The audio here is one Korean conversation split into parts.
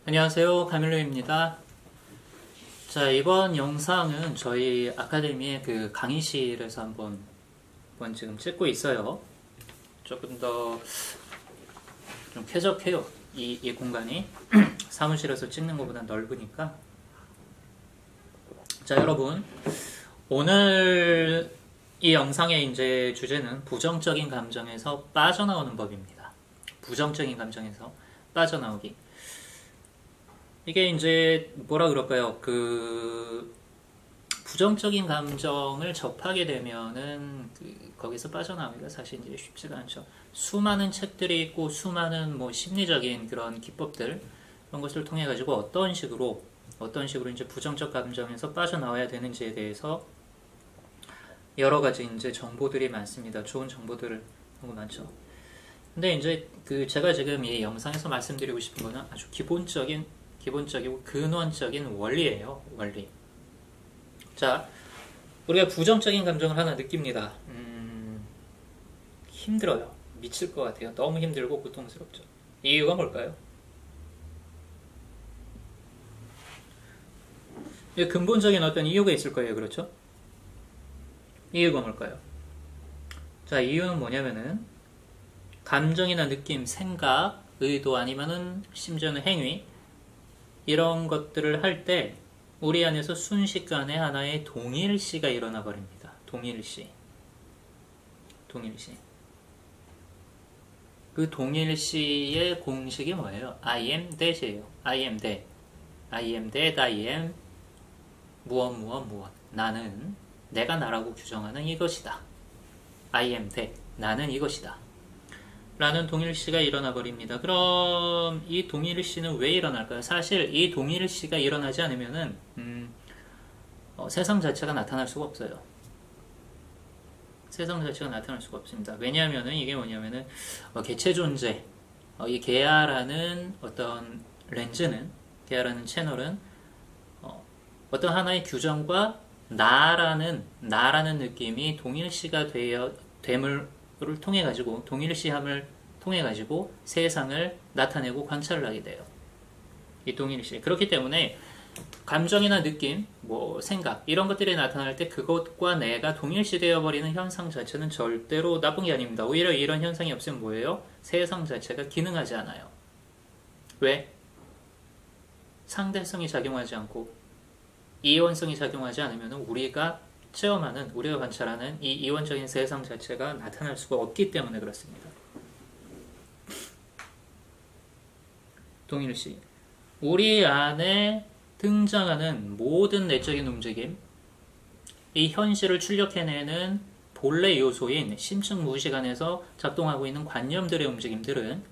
안녕하세요. 카밀로입니다. 자, 이번 영상은 저희 아카데미의 그 강의실에서 한번 지금 찍고 있어요. 조금 더 좀 쾌적해요. 이 공간이 사무실에서 찍는 것보다 넓으니까. 자, 여러분, 오늘 이 영상의 이제 주제는 부정적인 감정에서 빠져나오는 법입니다. 부정적인 감정에서 빠져나오기. 이게 이제 뭐라 그럴까요? 부정적인 감정을 접하게 되면은 거기서 빠져나오기가 사실 이제 쉽지가 않죠. 수많은 책들이 있고 수많은 뭐 심리적인 그런 기법들 이런 것을 통해 가지고 어떤 식으로 이제 부정적 감정에서 빠져나와야 되는지에 대해서 여러 가지 이제 정보들이 많습니다. 좋은 정보들을 너무 많죠. 근데 이제 제가 지금 이 영상에서 말씀드리고 싶은 거는 아주 기본적이고 근원적인 원리예요. 원리. 자, 우리가 부정적인 감정을 하나 느낍니다. 힘들어요. 미칠 것 같아요. 너무 힘들고 고통스럽죠. 이유가 뭘까요? 근본적인 어떤 이유가 있을 거예요. 그렇죠? 이유가 뭘까요? 자, 이유는 뭐냐면은 감정이나 느낌, 생각, 의도 아니면은 심지어는 행위 이런 것들을 할 때 우리 안에서 순식간에 하나의 동일시가 일어나 버립니다. 동일시. 그 동일시의 공식이 뭐예요? I am that이에요. I am that. I am that, I am 무엇. 나는 내가 나라고 규정하는 이것이다. I am that. 나는 이것이다. 라는 동일시가 일어나 버립니다. 그럼 이 동일시는 왜 일어날까요? 사실 이 동일시가 일어나지 않으면은 세상 자체가 나타날 수가 없어요. 세상 자체가 나타날 수가 없습니다. 왜냐하면은 이게 뭐냐면은 개체 존재, 이 개야라는 어떤 렌즈는, 개야라는 채널은 어떤 하나의 규정과 나라는 느낌이 동일시가 됨을 통해 가지고 동일시함을 통해 가지고 세상을 나타내고 관찰을 하게 돼요. 이 동일시. 그렇기 때문에 감정이나 느낌, 생각 이런 것들이 나타날 때 그것과 내가 동일시되어 버리는 현상 자체는 절대로 나쁜 게 아닙니다. 오히려 이런 현상이 없으면 뭐예요? 세상 자체가 기능하지 않아요. 왜? 상대성이 작용하지 않고 이원성이 작용하지 않으면 우리가 관찰하는 이 이원적인 세상 자체가 나타날 수가 없기 때문에 그렇습니다. 동일시. 우리 안에 등장하는 모든 내적인 움직임, 이 현실을 출력해내는 본래 요소인 심층 무의식 안에서 작동하고 있는 관념들의 움직임들은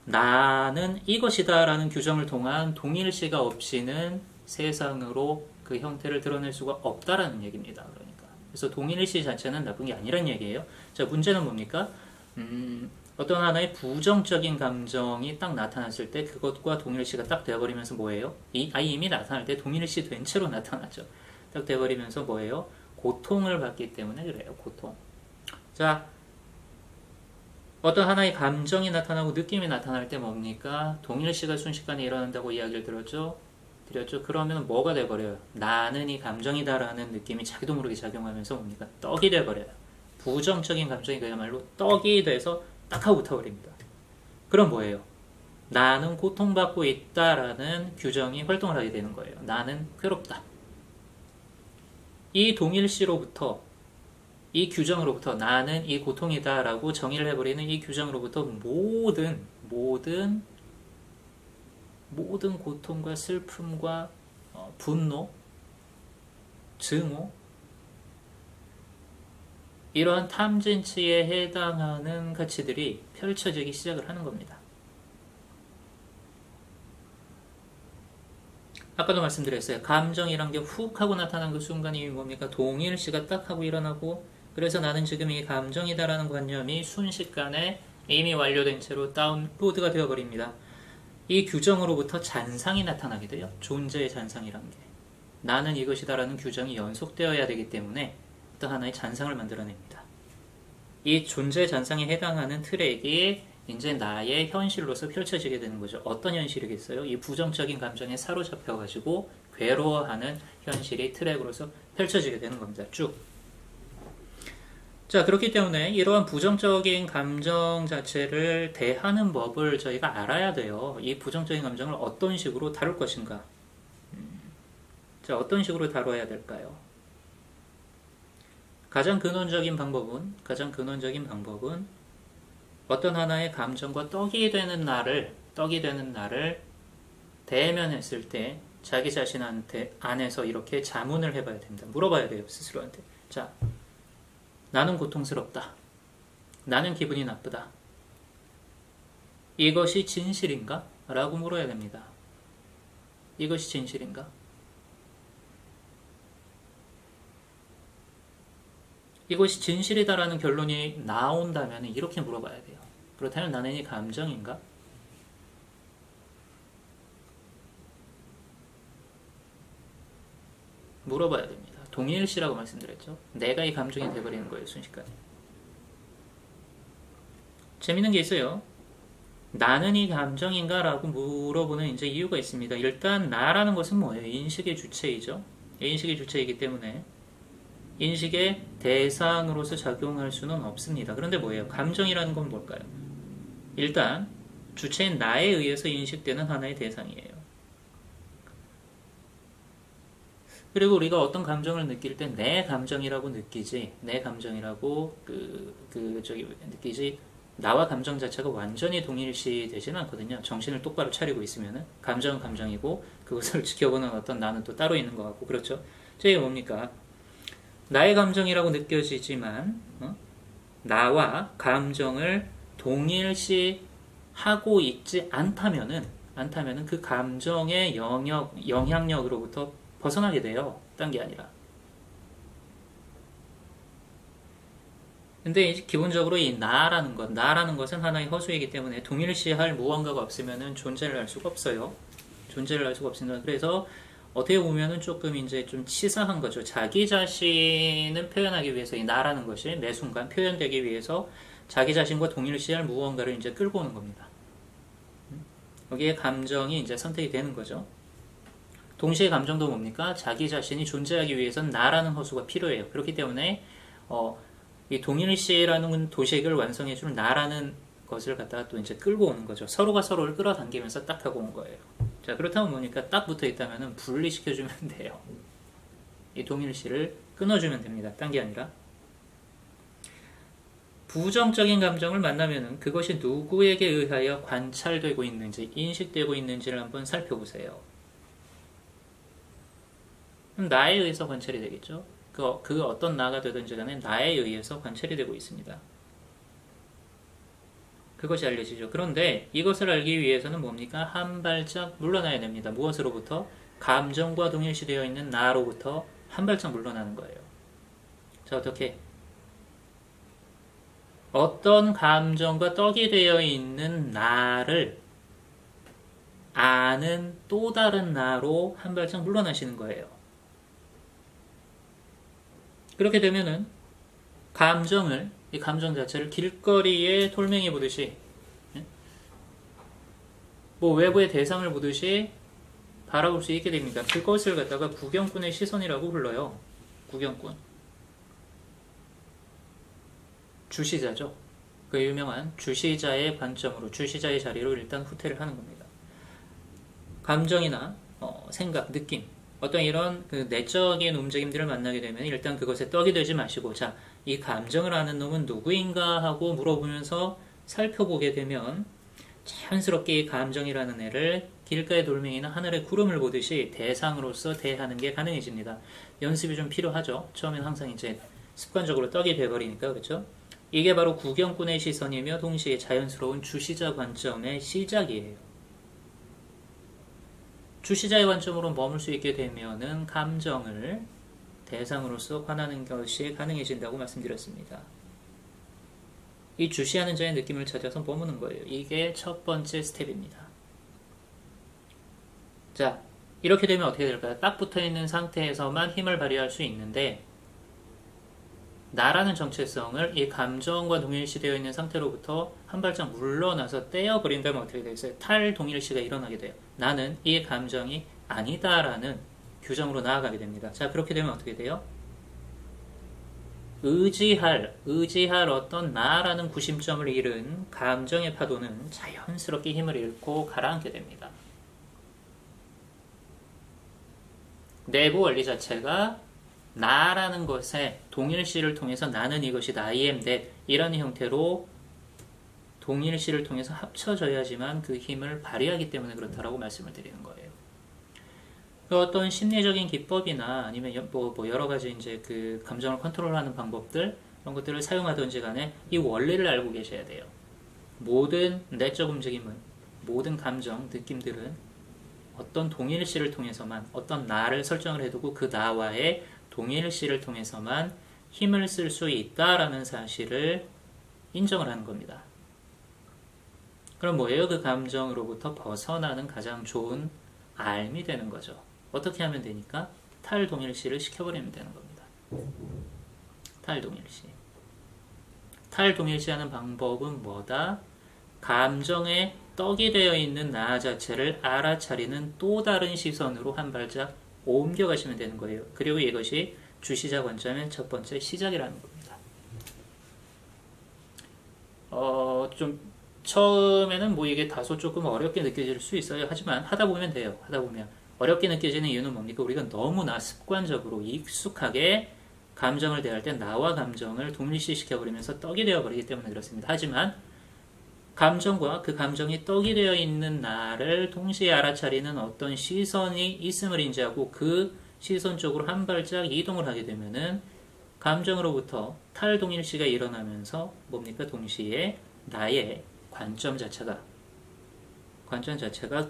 나는 이것이다 라는 규정을 통한 동일시가 없이는 세상으로 그 형태를 드러낼 수가 없다라는 얘기입니다. 그러니까. 그래서 동일시 자체는 나쁜 게 아니란 얘기예요. 자, 문제는 뭡니까? 어떤 하나의 부정적인 감정이 딱 나타났을 때 그것과 동일시가 딱 되어버리면서 뭐예요? 이미 나타날 때 동일시 된 채로 나타나죠. 딱 되어버리면서 뭐예요? 고통을 받기 때문에 그래요. 고통. 자, 어떤 하나의 감정이 나타나고 느낌이 나타날 때 뭡니까? 동일시가 순식간에 일어난다고 이야기를 들었죠. 그러면 뭐가 돼버려요? 나는 이 감정이다라는 느낌이 자기도 모르게 작용하면서 뭡니까? 떡이 돼버려요. 부정적인 감정이 그야말로 떡이 돼서 딱 하고 붙어버립니다. 그럼 뭐예요? 나는 고통받고 있다라는 규정이 활동을 하게 되는 거예요. 나는 괴롭다. 이 동일시로부터, 이 규정으로부터 나는 이 고통이다라고 정의를 해버리는 이 규정으로부터 모든 고통과 슬픔과 분노, 증오 이러한 탐진치에 해당하는 가치들이 펼쳐지기 시작을 하는 겁니다. 아까도 말씀드렸어요. 감정이란 게 훅 하고 나타난 그 순간이 뭡니까? 동일시가 딱 하고 일어나고 그래서 나는 지금 이 감정이다라는 관념이 순식간에 이미 완료된 채로 다운로드가 되어버립니다. 이 규정으로부터 잔상이 나타나게 돼요. 존재의 잔상이란 게. 나는 이것이다라는 규정이 연속되어야 되기 때문에 어떤 하나의 잔상을 만들어냅니다. 이 존재 잔상에 해당하는 트랙이 이제 나의 현실로서 펼쳐지게 되는 거죠. 어떤 현실이겠어요? 이 부정적인 감정에 사로잡혀가지고 괴로워하는 현실이 트랙으로서 펼쳐지게 되는 겁니다. 쭉. 자, 그렇기 때문에 이러한 부정적인 감정 자체를 대하는 법을 저희가 알아야 돼요. 이 부정적인 감정을 어떤 식으로 다룰 것인가. 자, 어떤 식으로 다뤄야 될까요? 가장 근원적인 방법은 어떤 하나의 감정과 떡이 되는 나를 대면했을 때 자기 자신한테 안에서 이렇게 자문을 해봐야 됩니다. 물어봐야 돼요, 스스로한테. 자, 나는 고통스럽다. 나는 기분이 나쁘다. 이것이 진실인가? 라고 물어야 됩니다. 이것이 진실인가? 이것이 진실이다라는 결론이 나온다면 이렇게 물어봐야 돼요. 그렇다면 나는 이 감정인가? 물어봐야 됩니다. 동일시라고 말씀드렸죠. 내가 이 감정이 돼버리는 거예요, 순식간에. 재밌는 게 있어요. 나는 이 감정인가? 라고 물어보는 이제 이유가 있습니다. 일단 나라는 것은 뭐예요? 인식의 주체이죠. 인식의 주체이기 때문에 인식의 대상으로서 작용할 수는 없습니다. 그런데 뭐예요? 감정이라는 건 뭘까요? 일단 주체인 나에 의해서 인식되는 하나의 대상이에요. 그리고 우리가 어떤 감정을 느낄 때 내 감정이라고 느끼지, 내 감정이라고 느끼지, 나와 감정 자체가 완전히 동일시 되지는 않거든요. 정신을 똑바로 차리고 있으면은 감정은 감정이고 그것을 지켜보는 어떤 나는 또 따로 있는 것 같고, 그렇죠? 이게 뭡니까? 나의 감정이라고 느껴지지만 나와 감정을 동일시 하고 있지 않다면은 그 감정의 영향력으로부터 벗어나게 돼요. 딴 게 아니라. 근데 기본적으로 이 나라는 것은 하나의 허수이기 때문에 동일시할 무언가가 없으면은 존재를 할 수가 없어요. 존재를 할 수가 없습니다. 그래서 어떻게 보면은 조금 이제 좀 치사한 거죠. 자기 자신을 표현하기 위해서 이 나라는 것이 매 순간 표현되기 위해서 자기 자신과 동일시할 무언가를 이제 끌고 오는 겁니다. 여기에 감정이 이제 선택이 되는 거죠. 동시에 감정도 뭡니까? 자기 자신이 존재하기 위해서는 나라는 허수가 필요해요. 그렇기 때문에 이 동일시라는 도식을 완성해주는 나라는 것을 갖다가 또 이제 끌고 오는 거죠. 서로가 서로를 끌어당기면서 딱 하고 온 거예요. 자, 그렇다면 뭐니까 딱 붙어 있다면 분리시켜주면 돼요. 이 동일시를 끊어주면 됩니다. 딴 게 아니라. 부정적인 감정을 만나면은 그것이 누구에게 의하여 관찰되고 있는지, 인식되고 있는지를 한번 살펴보세요. 그럼 나에 의해서 관찰이 되겠죠. 그 어떤 나가 되든지 간에 나에 의해서 관찰이 되고 있습니다. 그것이 알려지죠. 그런데 이것을 알기 위해서는 뭡니까? 한 발짝 물러나야 됩니다. 무엇으로부터? 감정과 동일시되어 있는 나로부터 한 발짝 물러나는 거예요. 자, 어떻게? 어떤 감정과 떡이 되어 있는 나를 아는 또 다른 나로 한 발짝 물러나시는 거예요. 그렇게 되면은 이 감정 자체를 길거리에 돌멩이 보듯이, 뭐 외부의 대상을 보듯이 바라볼 수 있게 됩니다. 그것을 갖다가 구경꾼의 시선이라고 불러요. 구경꾼. 주시자죠. 그 유명한 주시자의 관점으로, 주시자의 자리로 일단 후퇴를 하는 겁니다. 감정이나 생각, 느낌, 어떤 이런 그 내적인 움직임들을 만나게 되면 일단 그것에 떡이 되지 마시고, 자, 이 감정을 아는 놈은 누구인가 하고 물어보면서 살펴보게 되면 자연스럽게 이 감정이라는 애를 길가의 돌멩이나 하늘의 구름을 보듯이 대상으로서 대하는 게 가능해집니다. 연습이 좀 필요하죠. 처음엔 항상 이제 습관적으로 떡이 돼버리니까, 그렇죠? 이게 바로 구경꾼의 시선이며 동시에 자연스러운 주시자 관점의 시작이에요. 주시자의 관점으로 머물 수 있게 되면은 감정을 대상으로서 관하는 것이 가능해진다고 말씀드렸습니다. 이 주시하는 자의 느낌을 찾아서 머무는 거예요. 이게 첫 번째 스텝입니다. 자, 이렇게 되면 어떻게 될까요? 딱 붙어있는 상태에서만 힘을 발휘할 수 있는데, 나라는 정체성을 이 감정과 동일시되어 있는 상태로부터 한 발짝 물러나서 떼어버린다면 어떻게 되겠어요? 탈동일시가 일어나게 돼요. 나는 이 감정이 아니다라는 규정으로 나아가게 됩니다. 자, 그렇게 되면 어떻게 돼요? 의지할 어떤 나라는 구심점을 잃은 감정의 파도는 자연스럽게 힘을 잃고 가라앉게 됩니다. 내부 원리 자체가 나라는 것에 동일시를 통해서 나는 이것이다, I am that 이라는 형태로 동일시를 통해서 합쳐져야지만 그 힘을 발휘하기 때문에 그렇다라고 말씀을 드리는 거예요. 어떤 심리적인 기법이나 아니면 뭐 여러 가지 이제 그 감정을 컨트롤하는 방법들 이런 것들을 사용하든지 간에 이 원리를 알고 계셔야 돼요. 모든 내적 움직임은, 모든 감정, 느낌들은 어떤 동일시를 통해서만, 어떤 나를 설정을 해두고 그 나와의 동일시를 통해서만 힘을 쓸 수 있다라는 사실을 인정을 하는 겁니다. 그럼 뭐예요? 그 감정으로부터 벗어나는 가장 좋은 알미 되는 거죠. 어떻게 하면 되니까? 탈동일시를 시켜버리면 되는 겁니다. 탈동일시. 탈동일시하는 방법은 뭐다? 감정에 떡이 되어 있는 나 자체를 알아차리는 또 다른 시선으로 한 발짝 옮겨가시면 되는 거예요. 그리고 이것이 주시자 관점의 첫 번째 시작이라는 겁니다. 좀 처음에는 뭐 이게 다소 조금 어렵게 느껴질 수 있어요. 하지만 하다 보면 돼요. 하다 보면 어렵게 느껴지는 이유는 뭡니까? 우리가 너무나 습관적으로 익숙하게 감정을 대할 때 나와 감정을 동일시시켜버리면서 떡이 되어버리기 때문에 그렇습니다. 하지만 감정과 그 감정이 떡이 되어 있는 나를 동시에 알아차리는 어떤 시선이 있음을 인지하고 그 시선 쪽으로 한 발짝 이동을 하게 되면은 감정으로부터 탈동일시가 일어나면서 뭡니까? 동시에 나의 관점 자체가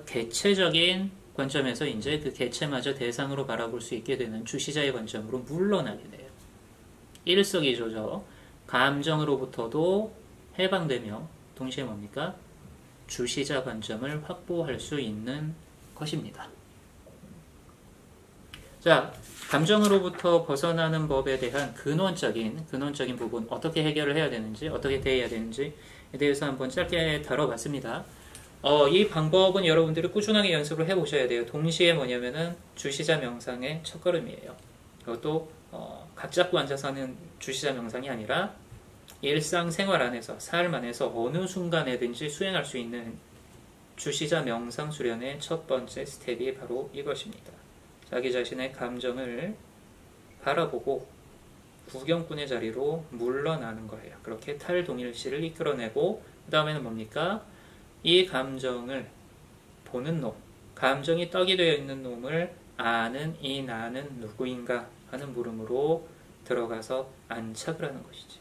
개체적인 관점에서 이제 그 개체마저 대상으로 바라볼 수 있게 되는 주시자의 관점으로 물러나게 돼요. 일석이조죠. 감정으로부터도 해방되며 동시에 뭡니까? 주시자 관점을 확보할 수 있는 것입니다. 자, 감정으로부터 벗어나는 법에 대한 근원적인 부분, 어떻게 해결을 해야 되는지, 어떻게 대해야 되는지에 대해서 한번 짧게 다뤄봤습니다. 이 방법은 여러분들이 꾸준하게 연습을 해보셔야 돼요. 동시에 뭐냐면은 주시자 명상의 첫걸음이에요. 그것도 각 잡고 앉아서 하는 주시자 명상이 아니라 일상생활 안에서, 삶 안에서 어느 순간에든지 수행할 수 있는 주시자 명상 수련의 첫 번째 스텝이 바로 이것입니다. 자기 자신의 감정을 바라보고 구경꾼의 자리로 물러나는 거예요. 그렇게 탈동일시를 이끌어내고 그 다음에는 뭡니까? 이 감정을 보는 놈, 감정이 떡이 되어 있는 놈을 아는 이 나는 누구인가 하는 물음으로 들어가서 안착을 하는 것이죠.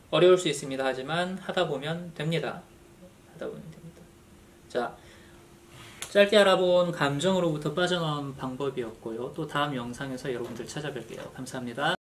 어려울 수 있습니다. 하지만 하다 보면 됩니다. 자, 짧게 알아본 감정으로부터 빠져나온 방법이었고요. 또 다음 영상에서 여러분들 찾아뵐게요. 감사합니다.